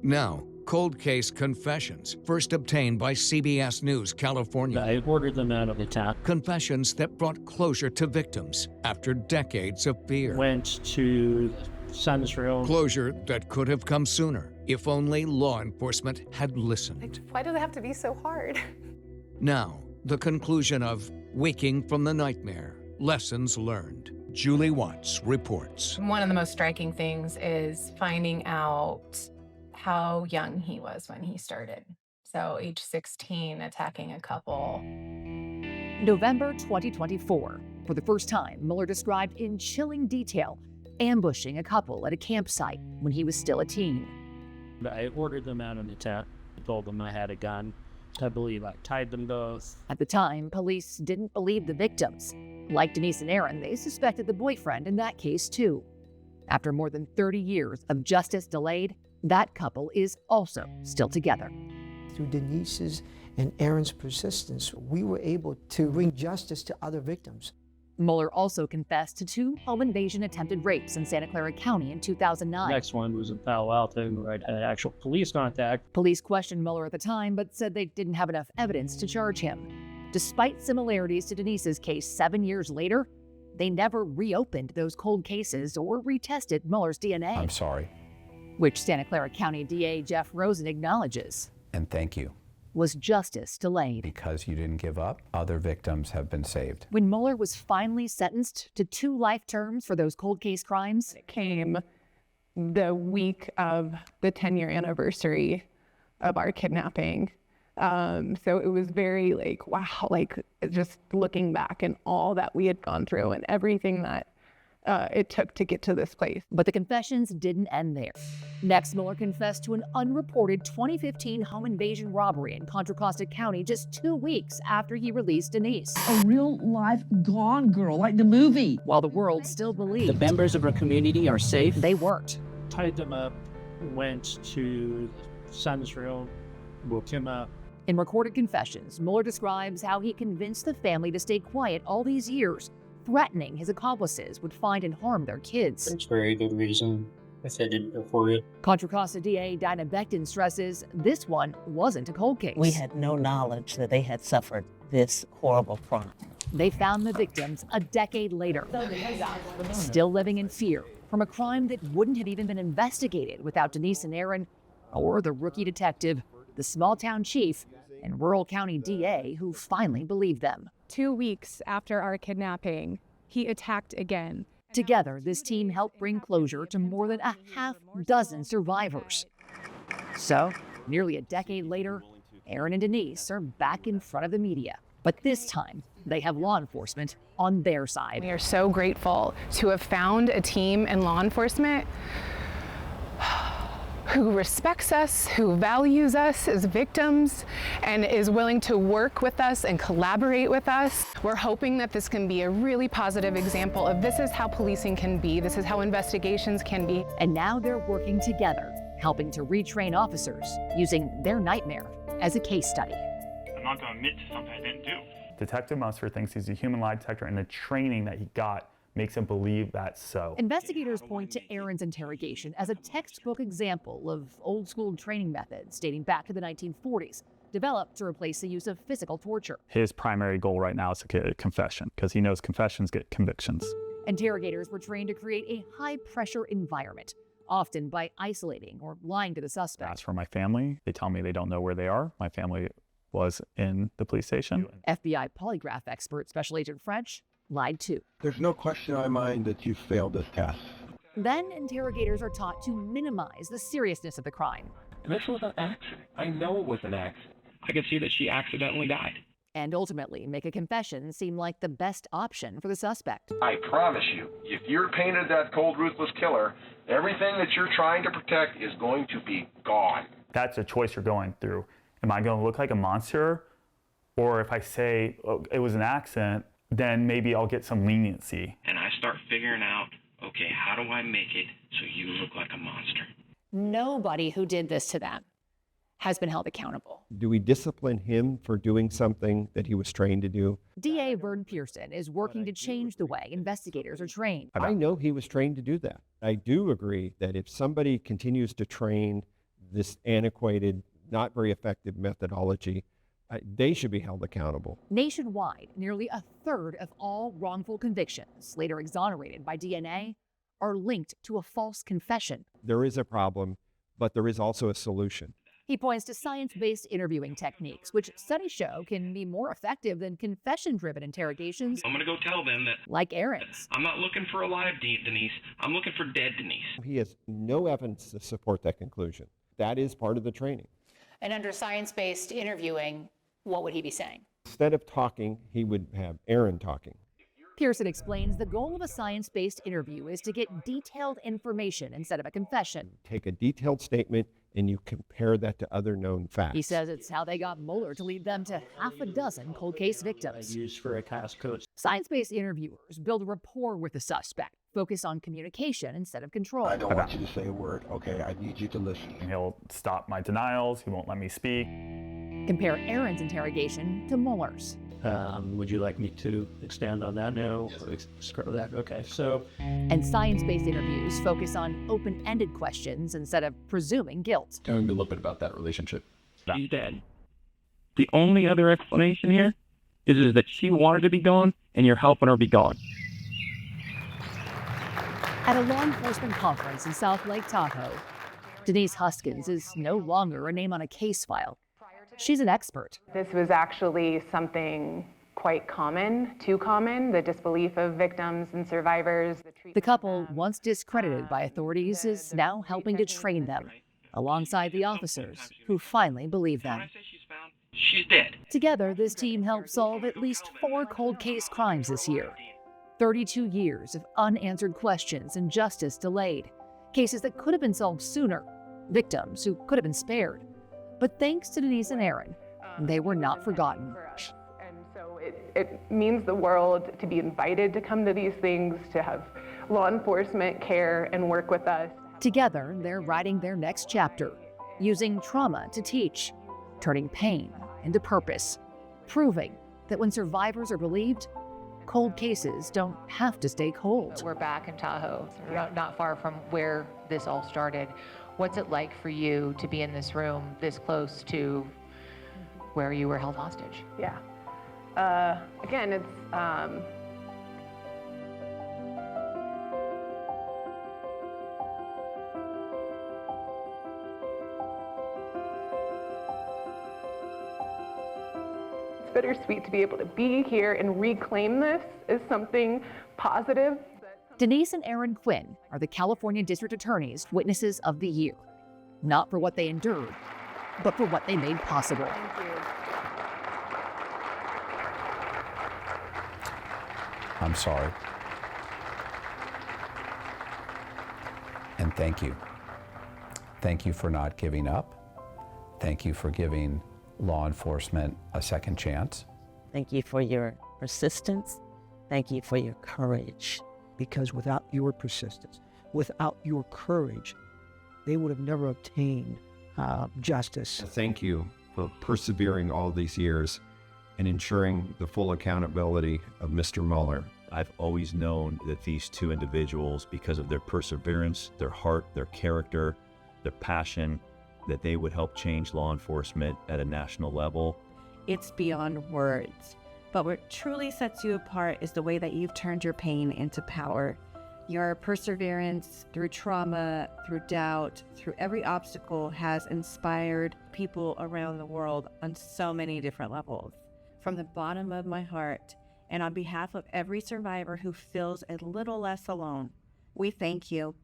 Now, cold case confessions, first obtained by CBS News California. I ordered them out of the town. Confessions that brought closure to victims after decades of fear. Went to sensational. Closure that could have come sooner if only law enforcement had listened. Why does it have to be so hard? Now, the conclusion of Waking from the Nightmare, Lessons Learned. Julie Watts reports. One of the most striking things is finding out how young he was when he started. So age 16, attacking a couple. November 2024. For the first time, Mueller described in chilling detail ambushing a couple at a campsite when he was still a teen. I ordered them out of the town. I told them I had a gun. I believe I tied them both. At the time, police didn't believe the victims. Like Denise and Aaron, they suspected the boyfriend in that case too. After more than 30 years of justice delayed, that couple is also still together. Through Denise's and Aaron's persistence, we were able to bring justice to other victims. Mueller also confessed to 2 home invasion attempted rapes in Santa Clara County in 2009. The next one was in Palo Alto, where I had actual police contact. Police questioned Mueller at the time, but said they didn't have enough evidence to charge him. Despite similarities to Denise's case 7 years later, they never reopened those cold cases or retested Mueller's DNA. I'm sorry. Which Santa Clara County DA Jeff Rosen acknowledges. And thank you. Was justice delayed. Because you didn't give up, other victims have been saved. When Mueller was finally sentenced to 2 life terms for those cold case crimes, it came the week of the 10-year anniversary of our kidnapping. So it was very wow, just looking back and all that we had gone through and everything that it took to get to this place. But the confessions didn't end there. Next, Mueller confessed to an unreported 2015 home invasion robbery in Contra Costa County just 2 weeks after he released Denise. A real life Gone Girl, like the movie. While the world still believed the members of our community are safe, they weren't. Tied them up, went to sensational, woke him up. In recorded confessions, Mueller describes how he convinced the family to stay quiet all these years, threatening his accomplices would find and harm their kids. It's very good reason if they didn't go for it. Contra Costa DA Dinah Becton stresses this one wasn't a cold case. We had no knowledge that they had suffered this horrible crime. They found the victims a decade later, still living in fear from a crime that wouldn't have even been investigated without Denise and Aaron or the rookie detective, the small town chief, and rural county DA who finally believed them. 2 weeks after our kidnapping, he attacked again. Together, this team helped bring closure to more than a half dozen survivors. So, nearly a decade later, Aaron and Denise are back in front of the media. But this time, they have law enforcement on their side. We are so grateful to have found a team in law enforcement who respects us, who values us as victims, and is willing to work with us and collaborate with us. We're hoping that this can be a really positive example of this is how policing can be, this is how investigations can be. And now they're working together, helping to retrain officers using their nightmare as a case study. I'm not going to admit to something I didn't do. Detective Musser thinks he's a human lie detector, and the training that he got makes him believe that's so. Investigators point to Aaron's interrogation as a textbook example of old-school training methods dating back to the 1940s, developed to replace the use of physical torture. His primary goal right now is to get a confession, because he knows confessions get convictions. Interrogators were trained to create a high-pressure environment, often by isolating or lying to the suspect. As for my family, they tell me they don't know where they are. My family was in the police station. FBI polygraph expert Special Agent French lied too. There's no question in my mind that you failed this test. Then interrogators are taught to minimize the seriousness of the crime. This was an accident. I know it was an accident. I could see that she accidentally died. And ultimately make a confession seem like the best option for the suspect. I promise you, if you're painted that cold, ruthless killer, everything that you're trying to protect is going to be gone. That's a choice you're going through. Am I going to look like a monster? Or if I say it was an accident, then maybe I'll get some leniency. And I start figuring out, okay, how do I make it so you look like a monster? Nobody who did this to them has been held accountable. Do we discipline him for doing something that he was trained to do? DA Vern Pearson is working to change the way investigators are trained. I know he was trained to do that. I do agree that if somebody continues to train this antiquated, not very effective methodology, they should be held accountable. Nationwide, nearly a third of all wrongful convictions, later exonerated by DNA, are linked to a false confession. There is a problem, but there is also a solution. He points to science-based interviewing techniques, which studies show can be more effective than confession-driven interrogations. I'm going to go tell them that. Like Aaron's. I'm not looking for alive Denise. I'm looking for dead Denise. He has no evidence to support that conclusion. That is part of the training. And under science-based interviewing, what would he be saying? Instead of talking, he would have Aaron talking. Pearson explains the goal of a science-based interview is to get detailed information instead of a confession. Take a detailed statement and you compare that to other known facts. He says it's how they got Mueller to lead them to half a dozen cold case victims. Used for a task code. Science-based interviewers build rapport with the suspect, focus on communication instead of control. I don't want you to say a word, okay? I need you to listen. He'll stop my denials. He won't let me speak. Compare Aaron's interrogation to Mueller's. Would you like me to expand on that? No. Scroll that. Okay. So. And science-based interviews focus on open-ended questions instead of presuming guilt. Tell me a little bit about that relationship. She's dead. The only other explanation here is that she wanted to be gone, and you're helping her be gone. At a law enforcement conference in South Lake Tahoe, Denise Huskins is no longer a name on a case file. She's an expert. This was actually something quite common, too common, the disbelief of victims and survivors. The couple, once discredited by authorities, is now helping to train them, alongside the officers who finally believe them. She's dead. Together, this team helped solve at least 4 cold case crimes this year. 32 years of unanswered questions and justice delayed. Cases that could have been solved sooner. Victims who could have been spared. But thanks to Denise and Aaron, they were not forgotten. And so it means the world to be invited to come to these things, to have law enforcement care and work with us. Together, they're writing their next chapter, using trauma to teach, turning pain into purpose, proving that when survivors are believed, cold cases don't have to stay cold. We're back in Tahoe, not far from where this all started. What's it like for you to be in this room this close to where you were held hostage? Yeah. Again, it's bittersweet to be able to be here and reclaim this as something positive. Denise and Aaron Quinn are the California District Attorney's Witnesses of the Year. Not for what they endured, but for what they made possible. Thank you. I'm sorry. And thank you. Thank you for not giving up. Thank you for giving law enforcement a second chance. Thank you for your persistence. Thank you for your courage. Because without your persistence, without your courage, they would have never obtained justice. Thank you for persevering all these years and ensuring the full accountability of Mr. Mueller. I've always known that these two individuals, because of their perseverance, their heart, their character, their passion, that they would help change law enforcement at a national level. It's beyond words. But what truly sets you apart is the way that you've turned your pain into power. Your perseverance through trauma, through doubt, through every obstacle has inspired people around the world on so many different levels. From the bottom of my heart, and on behalf of every survivor who feels a little less alone, we thank you.